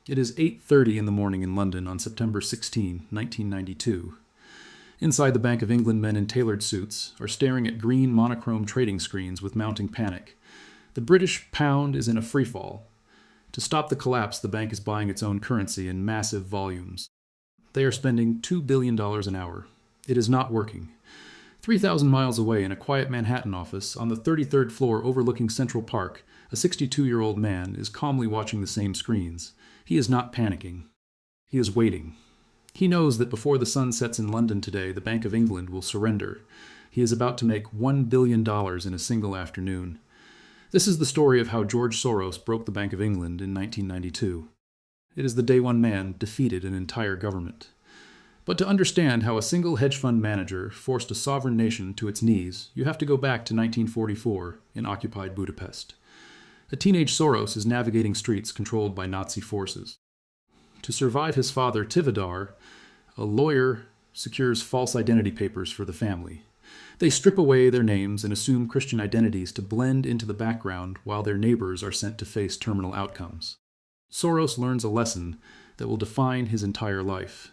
It is 8:30 in the morning in London on September 16, 1992. Inside the Bank of England, men in tailored suits are staring at green monochrome trading screens with mounting panic. The British pound is in a freefall. To stop the collapse, the bank is buying its own currency in massive volumes. They are spending $2 billion an hour. It is not working. 3,000 miles away in a quiet Manhattan office on the 33rd floor overlooking Central Park, a 62-year-old man is calmly watching the same screens. He is not panicking. He is waiting. He knows that before the sun sets in London today, the Bank of England will surrender. He is about to make $1 billion in a single afternoon. This is the story of how George Soros broke the Bank of England in 1992. It is the day one man defeated an entire government. But to understand how a single hedge fund manager forced a sovereign nation to its knees, you have to go back to 1944 in occupied Budapest. A teenage Soros is navigating streets controlled by Nazi forces. To survive his father, Tivadar, a lawyer secures false identity papers for the family. They strip away their names and assume Christian identities to blend into the background while their neighbors are sent to face terminal outcomes. Soros learns a lesson that will define his entire life.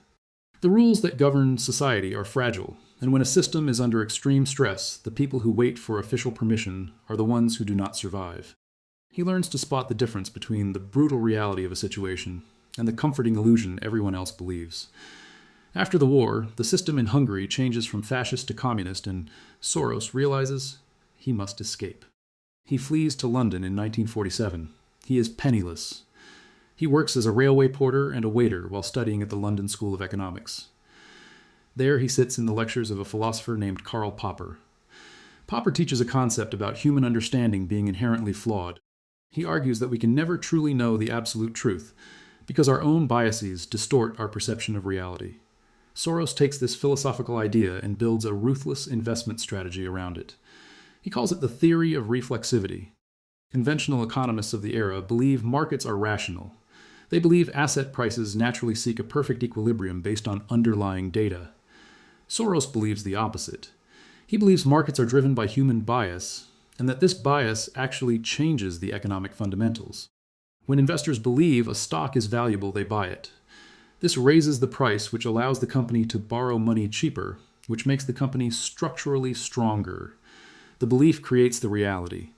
The rules that govern society are fragile, and when a system is under extreme stress, the people who wait for official permission are the ones who do not survive. He learns to spot the difference between the brutal reality of a situation and the comforting illusion everyone else believes. After the war, the system in Hungary changes from fascist to communist, and Soros realizes he must escape. He flees to London in 1947. He is penniless. He works as a railway porter and a waiter while studying at the London School of Economics. There he sits in the lectures of a philosopher named Karl Popper. Popper teaches a concept about human understanding being inherently flawed. He argues that we can never truly know the absolute truth because our own biases distort our perception of reality. Soros takes this philosophical idea and builds a ruthless investment strategy around it. He calls it the theory of reflexivity. Conventional economists of the era believe markets are rational. They believe asset prices naturally seek a perfect equilibrium based on underlying data. Soros believes the opposite. He believes markets are driven by human bias, and that this bias actually changes the economic fundamentals. When investors believe a stock is valuable, they buy it. This raises the price, which allows the company to borrow money cheaper, which makes the company structurally stronger. The belief creates the reality.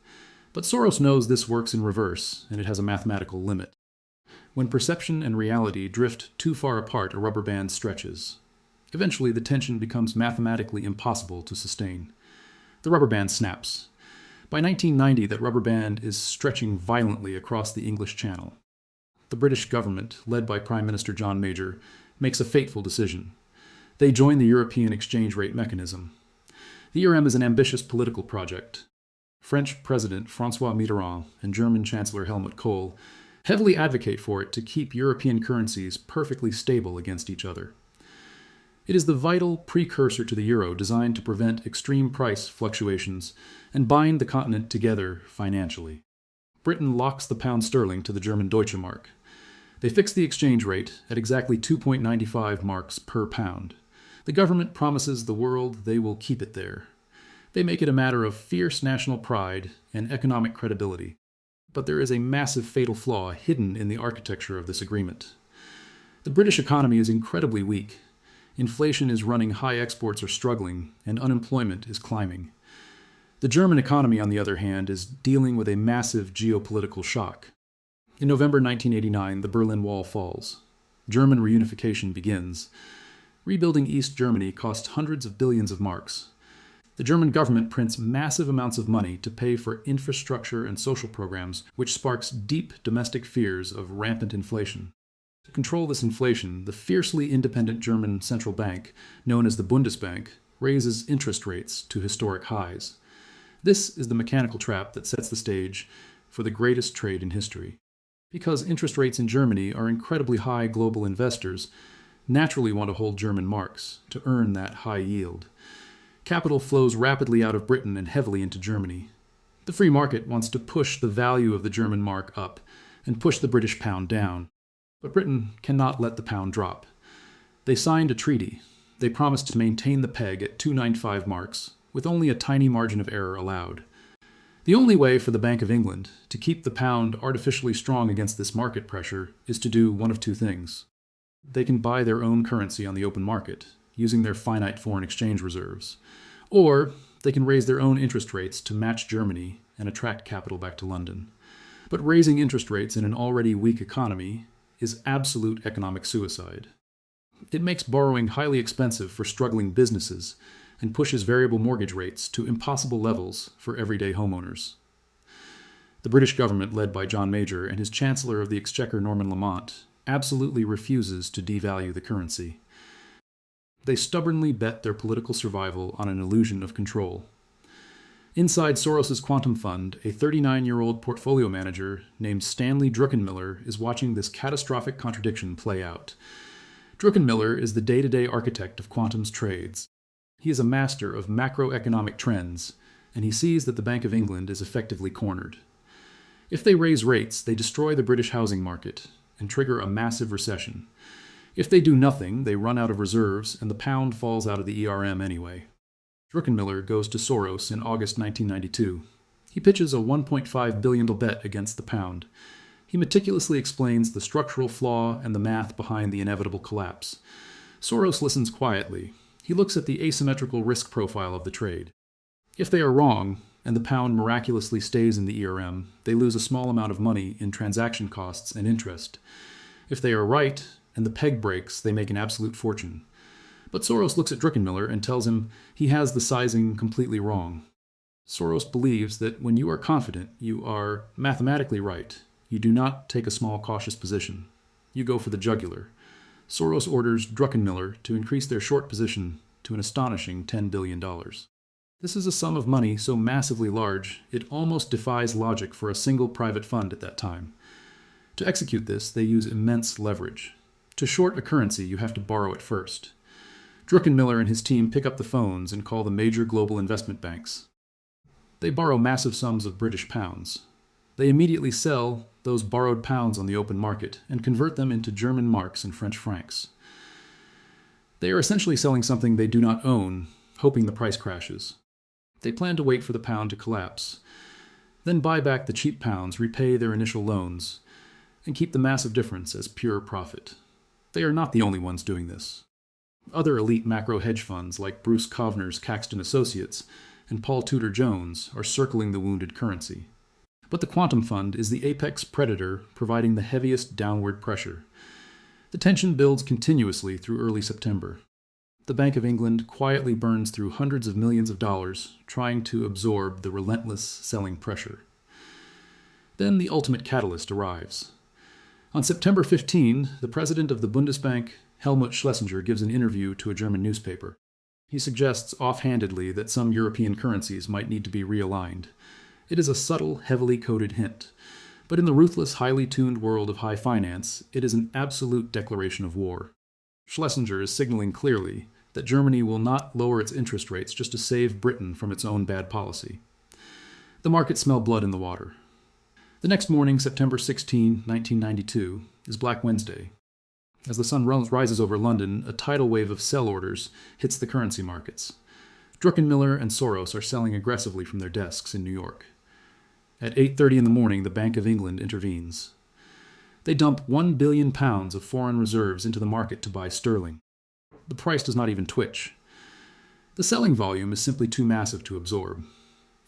But Soros knows this works in reverse, and it has a mathematical limit. When perception and reality drift too far apart, a rubber band stretches. Eventually, the tension becomes mathematically impossible to sustain. The rubber band snaps. By 1990, that rubber band is stretching violently across the English Channel. The British government, led by Prime Minister John Major, makes a fateful decision. They join the European exchange rate mechanism. The ERM is an ambitious political project. French President François Mitterrand and German Chancellor Helmut Kohl heavily advocate for it to keep European currencies perfectly stable against each other. It is the vital precursor to the euro, designed to prevent extreme price fluctuations and bind the continent together financially. Britain locks the pound sterling to the German Deutsche Mark. They fix the exchange rate at exactly 2.95 marks per pound. The government promises the world they will keep it there. They make it a matter of fierce national pride and economic credibility. But there is a massive fatal flaw hidden in the architecture of this agreement. The British economy is incredibly weak. Inflation is running high, exports are struggling, and unemployment is climbing. The German economy, on the other hand, is dealing with a massive geopolitical shock. In November 1989, the Berlin Wall falls. German reunification begins. Rebuilding East Germany cost hundreds of billions of marks. The German government prints massive amounts of money to pay for infrastructure and social programs, which sparks deep domestic fears of rampant inflation. To control this inflation, the fiercely independent German central bank, known as the Bundesbank, raises interest rates to historic highs. This is the mechanical trap that sets the stage for the greatest trade in history. Because interest rates in Germany are incredibly high, global investors naturally want to hold German marks to earn that high yield. Capital flows rapidly out of Britain and heavily into Germany. The free market wants to push the value of the German mark up and push the British pound down. But Britain cannot let the pound drop. They signed a treaty. They promised to maintain the peg at 295 marks, with only a tiny margin of error allowed. The only way for the Bank of England to keep the pound artificially strong against this market pressure is to do one of two things. They can buy their own currency on the open market, using their finite foreign exchange reserves, or they can raise their own interest rates to match Germany and attract capital back to London. But raising interest rates in an already weak economy is absolute economic suicide. It makes borrowing highly expensive for struggling businesses and pushes variable mortgage rates to impossible levels for everyday homeowners. The British government, led by John Major and his Chancellor of the Exchequer Norman Lamont, absolutely refuses to devalue the currency. They stubbornly bet their political survival on an illusion of control. Inside Soros' quantum fund, a 39-year-old portfolio manager named Stanley Druckenmiller is watching this catastrophic contradiction play out. Druckenmiller is the day-to-day architect of quantum's trades. He is a master of macroeconomic trends, and he sees that the Bank of England is effectively cornered. If they raise rates, they destroy the British housing market and trigger a massive recession. If they do nothing, they run out of reserves and the pound falls out of the ERM anyway. Druckenmiller goes to Soros in August 1992. He pitches a $1.5 billion bet against the pound. He meticulously explains the structural flaw and the math behind the inevitable collapse. Soros listens quietly. He looks at the asymmetrical risk profile of the trade. If they are wrong, and the pound miraculously stays in the ERM, they lose a small amount of money in transaction costs and interest. If they are right, and the peg breaks, they make an absolute fortune. But Soros looks at Druckenmiller and tells him he has the sizing completely wrong. Soros believes that when you are confident, you are mathematically right. You do not take a small cautious position. You go for the jugular. Soros orders Druckenmiller to increase their short position to an astonishing $10 billion. This is a sum of money so massively large, it almost defies logic for a single private fund at that time. To execute this, they use immense leverage. To short a currency, you have to borrow it first. Druckenmiller and his team pick up the phones and call the major global investment banks. They borrow massive sums of British pounds. They immediately sell those borrowed pounds on the open market and convert them into German marks and French francs. They are essentially selling something they do not own, hoping the price crashes. They plan to wait for the pound to collapse, then buy back the cheap pounds, repay their initial loans, and keep the massive difference as pure profit. They are not the only ones doing this. Other elite macro hedge funds like Bruce Kovner's Caxton Associates and Paul Tudor Jones are circling the wounded currency. But the quantum fund is the apex predator providing the heaviest downward pressure. The tension builds continuously through early September. The Bank of England quietly burns through hundreds of millions of dollars trying to absorb the relentless selling pressure. Then the ultimate catalyst arrives. On September 15, the president of the Bundesbank, Helmut Schlesinger, gives an interview to a German newspaper. He suggests offhandedly that some European currencies might need to be realigned. It is a subtle, heavily coded hint, but in the ruthless, highly tuned world of high finance, it is an absolute declaration of war. Schlesinger is signaling clearly that Germany will not lower its interest rates just to save Britain from its own bad policy. The markets smell blood in the water. The next morning, September 16, 1992, is Black Wednesday. As the sun rises over London, a tidal wave of sell orders hits the currency markets. Druckenmiller and Soros are selling aggressively from their desks in New York. At 8:30 in the morning, the Bank of England intervenes. They dump £1 billion of foreign reserves into the market to buy sterling. The price does not even twitch. The selling volume is simply too massive to absorb.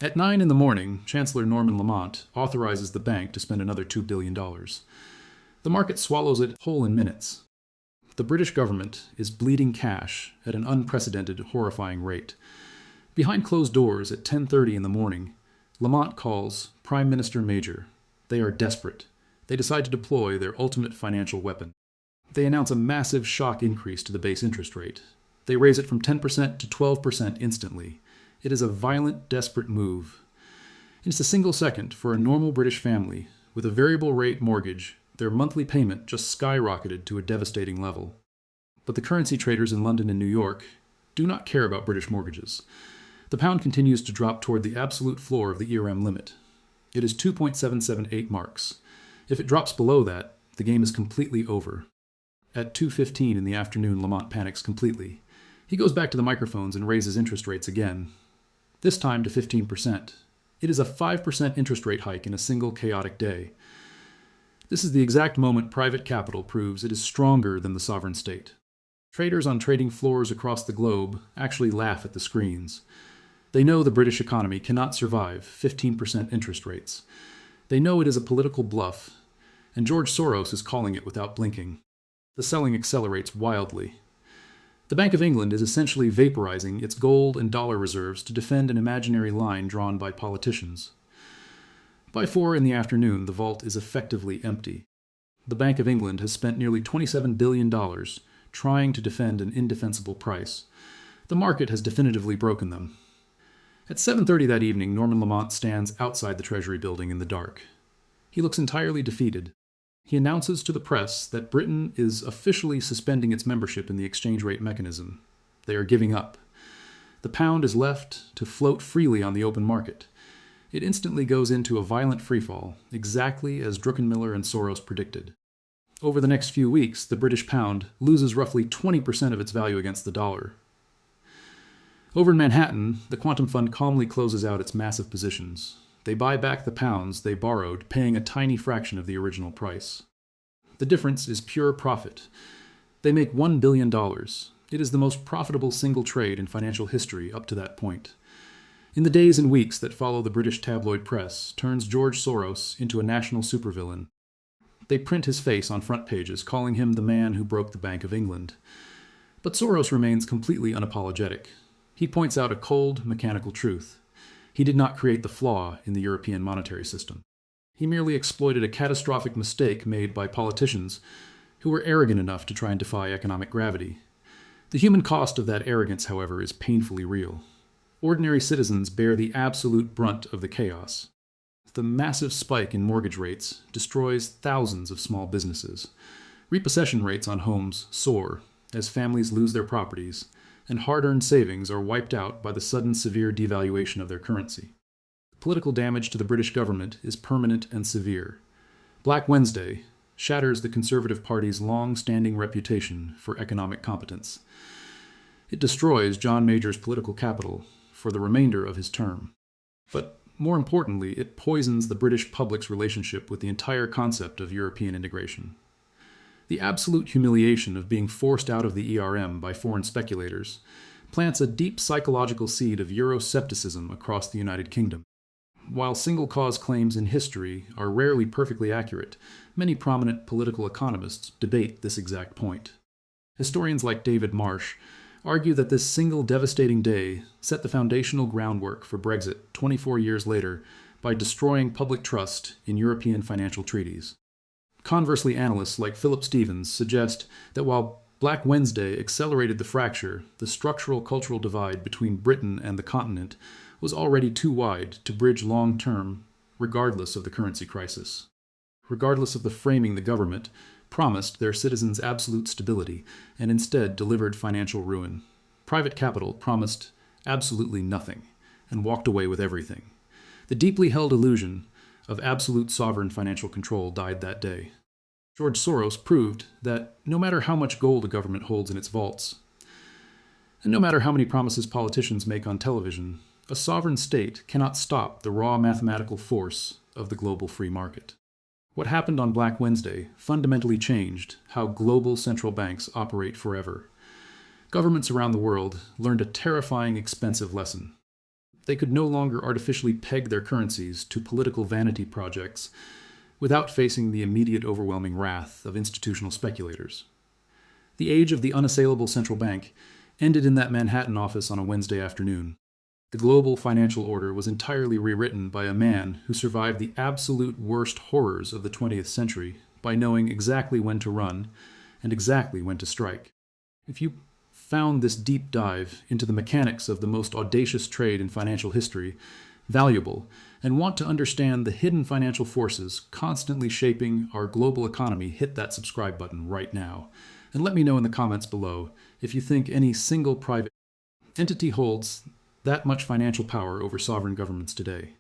At 9 in the morning, Chancellor Norman Lamont authorizes the bank to spend another $2 billion. The market swallows it whole in minutes. The British government is bleeding cash at an unprecedented, horrifying rate. Behind closed doors at 10:30 in the morning, Lamont calls Prime Minister Major. They are desperate. They decide to deploy their ultimate financial weapon. They announce a massive shock increase to the base interest rate. They raise it from 10% to 12% instantly. It is a violent, desperate move. In just a single second, for a normal British family with a variable rate mortgage, their monthly payment just skyrocketed to a devastating level. But the currency traders in London and New York do not care about British mortgages. The pound continues to drop toward the absolute floor of the ERM limit. It is 2.778 marks. If it drops below that, the game is completely over. At 2:15 in the afternoon, Lamont panics completely. He goes back to the microphones and raises interest rates again, this time to 15%. It is a 5% interest rate hike in a single chaotic day. This is the exact moment private capital proves it is stronger than the sovereign state. Traders on trading floors across the globe actually laugh at the screens. They know the British economy cannot survive 15% interest rates. They know it is a political bluff, and George Soros is calling it without blinking. The selling accelerates wildly. The Bank of England is essentially vaporizing its gold and dollar reserves to defend an imaginary line drawn by politicians. By 4 in the afternoon, the vault is effectively empty. The Bank of England has spent nearly $27 billion trying to defend an indefensible price. The market has definitively broken them. At 7:30 that evening, Norman Lamont stands outside the Treasury building in the dark. He looks entirely defeated. He announces to the press that Britain is officially suspending its membership in the exchange rate mechanism. They are giving up. The pound is left to float freely on the open market. It instantly goes into a violent freefall, exactly as Druckenmiller and Soros predicted. Over the next few weeks, the British pound loses roughly 20% of its value against the dollar. Over in Manhattan, the Quantum Fund calmly closes out its massive positions. They buy back the pounds they borrowed, paying a tiny fraction of the original price. The difference is pure profit. They make $1 billion. It is the most profitable single trade in financial history up to that point. In the days and weeks that follow, the British tabloid press turns George Soros into a national supervillain. They print his face on front pages, calling him the man who broke the Bank of England. But Soros remains completely unapologetic. He points out a cold, mechanical truth. He did not create the flaw in the European monetary system. He merely exploited a catastrophic mistake made by politicians who were arrogant enough to try and defy economic gravity. The human cost of that arrogance, however, is painfully real. Ordinary citizens bear the absolute brunt of the chaos. The massive spike in mortgage rates destroys thousands of small businesses. Repossession rates on homes soar as families lose their properties, and hard-earned savings are wiped out by the sudden severe devaluation of their currency. Political damage to the British government is permanent and severe. Black Wednesday shatters the Conservative Party's long-standing reputation for economic competence. It destroys John Major's political capital for the remainder of his term. But more importantly, it poisons the British public's relationship with the entire concept of European integration. The absolute humiliation of being forced out of the ERM by foreign speculators plants a deep psychological seed of Euroscepticism across the United Kingdom. While single-cause claims in history are rarely perfectly accurate, many prominent political economists debate this exact point. Historians like David Marsh argue that this single devastating day set the foundational groundwork for Brexit 24 years later by destroying public trust in European financial treaties. Conversely, analysts like Philip Stevens suggest that while Black Wednesday accelerated the fracture, the structural cultural divide between Britain and the continent was already too wide to bridge long-term, regardless of the currency crisis. Regardless of the framing, the government promised their citizens absolute stability and instead delivered financial ruin. Private capital promised absolutely nothing and walked away with everything. The deeply held illusion of absolute sovereign financial control died that day. George Soros proved that no matter how much gold a government holds in its vaults, and no matter how many promises politicians make on television, a sovereign state cannot stop the raw mathematical force of the global free market. What happened on Black Wednesday fundamentally changed how global central banks operate forever. Governments around the world learned a terrifying, expensive lesson. They could no longer artificially peg their currencies to political vanity projects without facing the immediate overwhelming wrath of institutional speculators. The age of the unassailable central bank ended in that Manhattan office on a Wednesday afternoon. The global financial order was entirely rewritten by a man who survived the absolute worst horrors of the 20th century by knowing exactly when to run and exactly when to strike. If you found this deep dive into the mechanics of the most audacious trade in financial history valuable and want to understand the hidden financial forces constantly shaping our global economy, hit that subscribe button right now. And let me know in the comments below if you think any single private entity holds that much financial power over sovereign governments today.